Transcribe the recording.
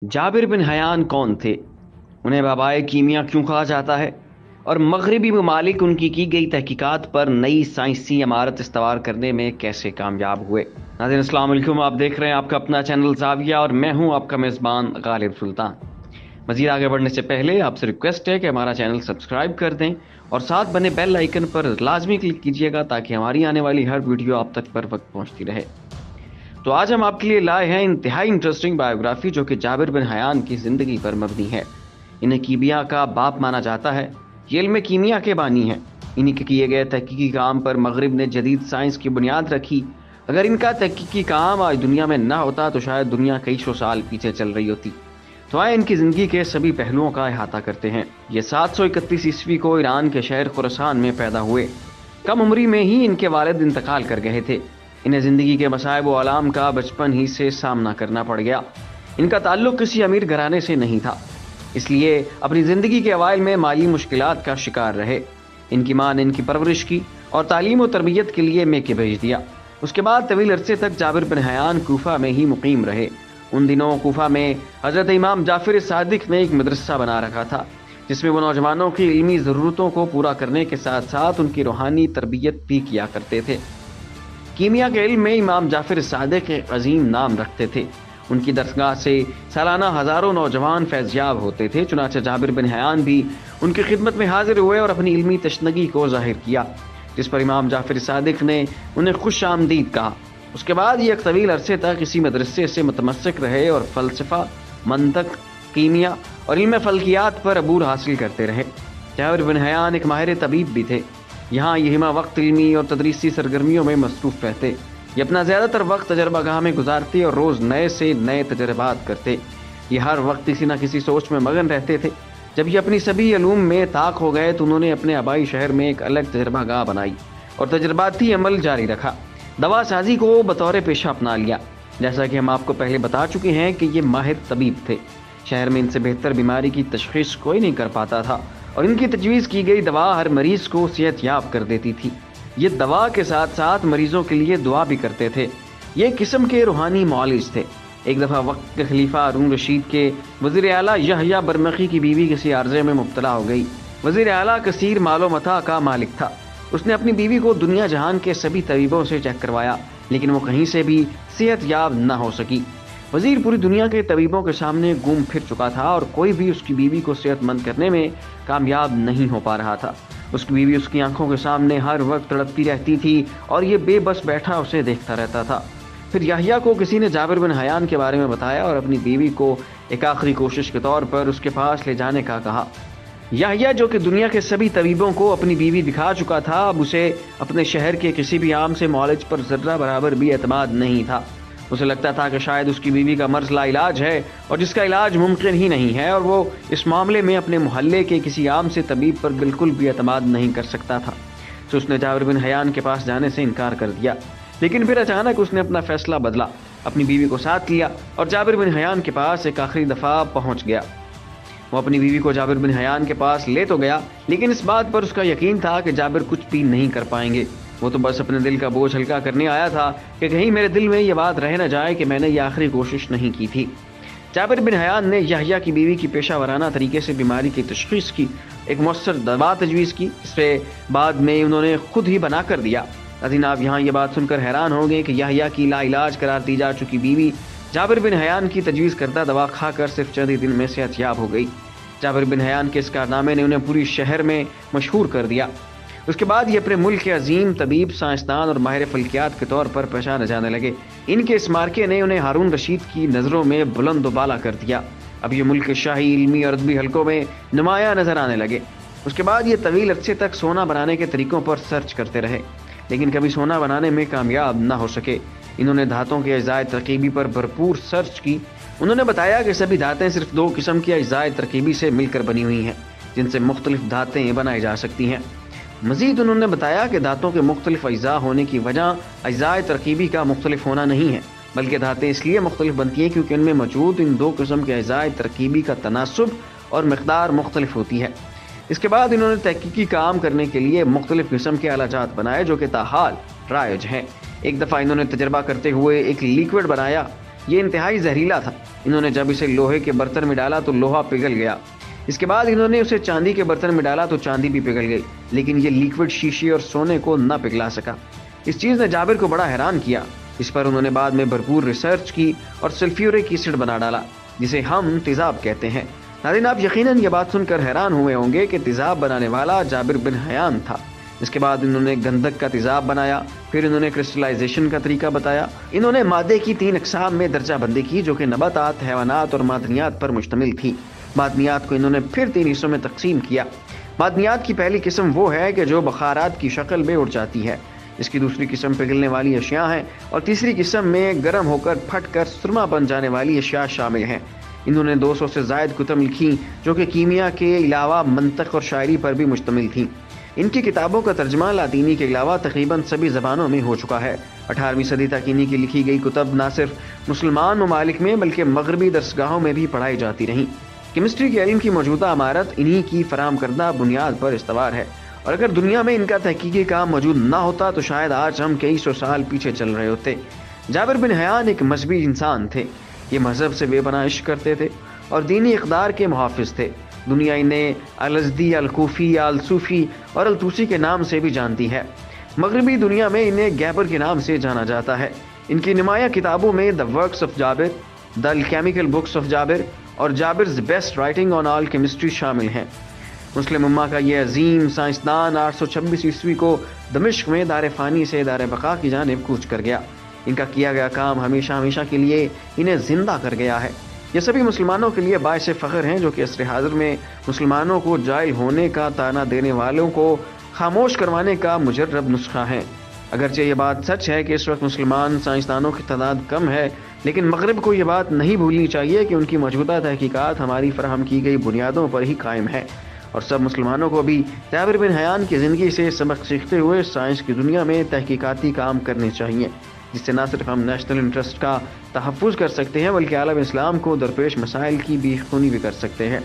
Jabir bin Hayyan कौन थे? उन्हें बाबाए कीमिया क्यों कहा जाता है? और मगरबी ममालिक उनकी की गई तहकीकात पर नई साइंसी इमारत इस्तवार करने में कैसे कामयाब हुए? नाज़रीन अस्सलाम वालेकुम, आप देख रहे हैं आपका अपना चैनल ज़ाविया और मैं हूं आपका मेज़बान गालिब सुल्तान। मज़ीद आगे बढ़ने से पहले आपसे रिक्वेस्ट है कि हमारा चैनल सब्सक्राइब कर दें और साथ बने बेल आइकन पर लाजमी क्लिक कीजिएगा ताकि हमारी आने वाली हर वीडियो आप तक पर वक्त पहुंचती रहे। तो आज हम आपके लिए लाए हैं इंतहाई इंटरेस्टिंग बायोग्राफी जो कि जाबिर बिन हयान की जिंदगी पर मबनी है। इन्हें कीमिया का बाप माना जाता है। ये इल्म कीमिया के बानी हैं। इन्हीं के किए गए तहकीकी काम पर मगरिब ने जदीद साइंस की बुनियाद रखी। अगर इनका तहकीकी काम आज दुनिया में ना होता तो शायद दुनिया कई सौ साल पीछे चल रही होती। तो आए इनकी जिंदगी के सभी पहलुओं का अहाता करते हैं। ये 731 ईस्वी को ईरान के शहर खुरासान में पैदा हुए। कम उम्री में ही इनके वालिद इंतकाल कर गए थे। इन्हें ज़िंदगी के मसाइब व आलाम का बचपन ही से सामना करना पड़ गया। इनका ताल्लुक किसी अमीर घराने से नहीं था, इसलिए अपनी ज़िंदगी के अवाइल में माली मुश्किलात का शिकार रहे। इनकी माँ ने इनकी परवरिश की और तालीम व तरबियत के लिए मेके भेज दिया। उसके बाद तवील अरसे तक जाबिर बिन हयान कूफा में ही मुकीम रहे। उन दिनों कूफा में हज़रत इमाम जाफर सादिक ने एक मदरसा बना रखा था जिसमें वो नौजवानों की इल्मी ज़रूरतों को पूरा करने के साथ साथ उनकी रूहानी तरबियत भी किया करते थे। कीमिया के इल्म में इमाम जाफर सादिक एक अजीम नाम रखते थे। उनकी दरगाह से सालाना हज़ारों नौजवान फैज़याब होते थे। चुनांचे जाबिर बिन हयान भी उनकी खिदमत में हाजिर हुए और अपनी इल्मी तशनगी को ज़ाहिर किया, जिस पर इमाम जाफर सादिक ने उन्हें खुश आमदीद कहा। उसके बाद ये एक तवील अरसे तक इसी मदरसे से मुतमस्सिक रहे और फ़लसफ़ा, मंतक, कीमिया और इल्म फ़ल्कियात पर अबूर हासिल करते रहे। जाबिर बिन हयान एक माहिर तबीब भी थे। यहाँ ये हिमा वक्त इल्मी और तदरीसी सरगर्मियों में मसरूफ़ रहते। ये अपना ज़्यादातर वक्त तजर्बागाह में गुजारते और रोज़ नए से नए तजर्बात करते। ये हर वक्त किसी न किसी सोच में मगन रहते थे। जब ये अपनी सभी अलूम में ताक हो गए तो उन्होंने अपने आबाई शहर में एक अलग तजर्बागाह बनाई और तजर्बाती अमल जारी रखा। दवा साजी को बतौर पेशा अपना लिया। जैसा कि हम आपको पहले बता चुके हैं कि ये माहिर तबीब थे। शहर में इनसे बेहतर बीमारी की तशख़ीस कोई नहीं कर पाता था और इनकी तजवीज़ की गई दवा हर मरीज़ को सेहत याब कर देती थी। ये दवा के साथ साथ मरीज़ों के लिए दुआ भी करते थे। ये किस्म के रूहानी मौलिज थे। एक दफ़ा वक्त के खलीफा हारून रशीद के वज़ीर आला यहया बरमकी की बीवी किसी आर्जे में मुब्तला हो गई। वज़ीर आला कसीर मालो मता का मालिक था। उसने अपनी बीवी को दुनिया जहान के सभी तबीबों से चेक करवाया, लेकिन वो कहीं से भी सेहत याब न हो सकी। वज़ीर पूरी दुनिया के तबीबों के सामने घूम फिर चुका था और कोई भी उसकी बीवी को सेहतमंद करने में कामयाब नहीं हो पा रहा था। उसकी बीवी उसकी आंखों के सामने हर वक्त तड़पती रहती थी और ये बेबस बैठा उसे देखता रहता था। फिर याहिया को किसी ने जाबिर बिन हयान के बारे में बताया और अपनी बीवी को एक आखिरी कोशिश के तौर पर उसके पास ले जाने का कहा। याहिया, जो कि दुनिया के सभी तबीबों को अपनी बीवी दिखा चुका था, अब उसे अपने शहर के किसी भी आम से मौलिज पर ज़र्रा बराबर भी एतमाद नहीं था। उसे लगता था कि शायद उसकी बीवी का मर्ज लाइलाज है और जिसका इलाज मुमकिन ही नहीं है, और वो इस मामले में अपने मोहल्ले के किसी आम से तबीब पर बिल्कुल भी एतमाद नहीं कर सकता था। तो उसने जाबिर बिन हयान के पास जाने से इनकार कर दिया। लेकिन फिर अचानक उसने अपना फैसला बदला, अपनी बीवी को साथ लिया और जाबिर बिन हयान के पास एक आखिरी दफ़ा पहुँच गया। वो अपनी बीवी को जाबिर बिन हयान के पास ले तो गया, लेकिन इस बात पर उसका यकीन था कि जाबिर कुछ भी नहीं कर पाएंगे। वो तो बस अपने दिल का बोझ हल्का करने आया था कि कहीं मेरे दिल में ये बात रह न जाए कि मैंने ये आखिरी कोशिश नहीं की थी। जाबिर बिन हयान ने याहिया की बीवी की पेशा वराना तरीके से बीमारी की तशख़ीस की, एक मौसर दवा तजवीज़ की, इसे बाद में उन्होंने खुद ही बना कर दिया। लेकिन आप यहाँ ये बात सुनकर हैरान होंगे कि याहिया की लाइलाज करार दी जा चुकी बीवी जाबिर बिन हयान की तजवीज़ करदा दवा खाकर सिर्फ चंद ही दिन में सेहतयाब हो गई। जाबिर बिन हयान के इस कारनामे ने उन्हें पूरी शहर में मशहूर कर दिया। उसके बाद ये अपने मुल्क के अजीम तबीब, साइंसदान और माहिर फल्कियात के तौर पर पहचाने जाने लगे। इनके इस मार्के ने उन्हें हारून रशीद की नज़रों में बुलंद बाला कर दिया। अब ये मुल्क के शाही, इल्मी और अदबी हलकों में नुमाया नजर आने लगे। उसके बाद ये तवील अरसे तक सोना बनाने के तरीकों पर सर्च करते रहे, लेकिन कभी सोना बनाने में कामयाब न हो सके। इन्होंने धातों के अज़ाए तरकीबी पर भरपूर सर्च की। उन्होंने बताया कि सभी धातें सिर्फ दो किस्म की अज़ाए तरकीबी से मिलकर बनी हुई हैं, जिनसे मुख्तलिफ धातें बनाई जा सकती हैं। मज़ीद उन्होंने बताया कि धातों के मुख्तलिफ अज्जा होने की वजह अज्जाए तरकीबी का मुख्तलिफ होना नहीं है, बल्कि धातें इसलिए मुख्तलिफ बनती हैं क्योंकि इनमें मौजूद इन दो किस्म के अज्जाए तरकीबी का तनासुब और मकदार मुख्तलिफ होती है। इसके बाद इन्होंने तहकीकी काम करने के लिए मुख्तलिफ किस्म के आलाजात बनाए जो कि ताहाल राइज हैं। एक दफ़ा इन्होंने तजर्बा करते हुए एक लिक्विड बनाया। ये इंतहाई जहरीला था, انہوں نے جب اسے لوہے کے برتن میں ڈالا تو لوہا پگھل گیا، اس کے بعد انہوں نے اسے چاندی کے برتن میں ڈالا تو چاندی بھی پگھل گئی، لیکن یہ لیکوڈ شیشے اور سونے کو نہ پگھلا سکا۔ اس چیز نے جابر کو بڑا حیران کیا۔ اس پر انہوں نے بعد میں بھرپور ریسرچ کی اور سلفیورک ایسڈ بنا ڈالا، جسے ہم تیزاب کہتے ہیں۔ ناظرین، آپ یقیناً یہ بات سن کر حیران ہوئے ہوں گے کہ تیزاب بنانے والا جابر بن حیان تھا۔ اس کے بعد انہوں نے گندھک کا تیزاب بنایا، پھر انہوں نے کرسٹلائزیشن کا طریقہ بتایا۔ انہوں نے مادے کی 3 اقسام میں درجہ بندی کی، جو کہ نباتات، حیوانات اور معدنیات پر مشتمل تھی۔ معدنیات کو انہوں نے پھر 3 حصوں میں تقسیم کیا۔ معدنیات کی پہلی قسم وہ ہے کہ جو بخارات کی شکل میں اڑ جاتی ہے، اس کی دوسری قسم پگھلنے والی اشیاء ہیں، اور تیسری قسم میں گرم ہو کر پھٹ کر سرما بن جانے والی اشیاء شامل ہیں۔ انہوں نے 200 سے زائد کتب لکھی جو کہ کیمیا کے علاوہ منطق اور شاعری پر بھی مشتمل تھیں۔ ان کی کتابوں کا ترجمہ لاطینی کے علاوہ تقریباً سبھی زبانوں میں ہو چکا ہے۔ 18ویں صدی تک انہی کی لکھی گئی کتب نہ صرف مسلمان ممالک میں بلکہ مغربی درسگاہوں میں بھی پڑھائی جاتی رہیں۔ کیمسٹری کے علم کی موجودہ عمارت انہی کی فراہم کردہ بنیاد پر استوار ہے، اور اگر دنیا میں ان کا تحقیقی کام موجود نہ ہوتا تو شاید آج ہم کئی سو سال پیچھے چل رہے ہوتے۔ جابر بن حیان ایک مذہبی انسان تھے۔ یہ مذہب سے بے پناہ عشق کرتے تھے اور دینی اقدار کے محافظ تھے۔ دنیا انہیں الازدی، الکوفی، الصوفی اور الطوسی کے نام سے بھی جانتی ہے۔ مغربی دنیا میں انہیں گیبر کے نام سے جانا جاتا ہے۔ ان کی نمایاں کتابوں میں the works of Jabir, the alchemical books of Jabir اور Jabir's best writing on all chemistry شامل ہیں۔ مسلم امہ کا یہ عظیم سائنسدان 826 عیسوی کو دمشق میں دار فانی سے دار بقا کی جانب کوچ کر گیا۔ ان کا کیا گیا کام ہمیشہ ہمیشہ کے لیے انہیں زندہ کر گیا ہے۔ یہ سبھی مسلمانوں کے لیے باعث فخر ہیں جو کہ عصر حاضر میں مسلمانوں کو جاہل ہونے کا طعنہ دینے والوں کو خاموش کروانے کا مجرب نسخہ ہیں۔ اگرچہ یہ بات سچ ہے کہ اس وقت مسلمان سائنسدانوں کی تعداد کم ہے، لیکن مغرب کو یہ بات نہیں بھولنی چاہیے کہ ان کی موجودہ تحقیقات ہماری فراہم کی گئی بنیادوں پر ہی قائم ہے، اور سب مسلمانوں کو بھی جابر بن حیان کی زندگی سے سبق سیکھتے ہوئے سائنس کی دنیا میں تحقیقاتی کام کرنے چاہیے، جس سے نہ صرف ہم نیشنل انٹرسٹ کا تحفظ کر سکتے ہیں بلکہ عالم اسلام کو درپیش مسائل کی بھی خونی بھی کر سکتے ہیں۔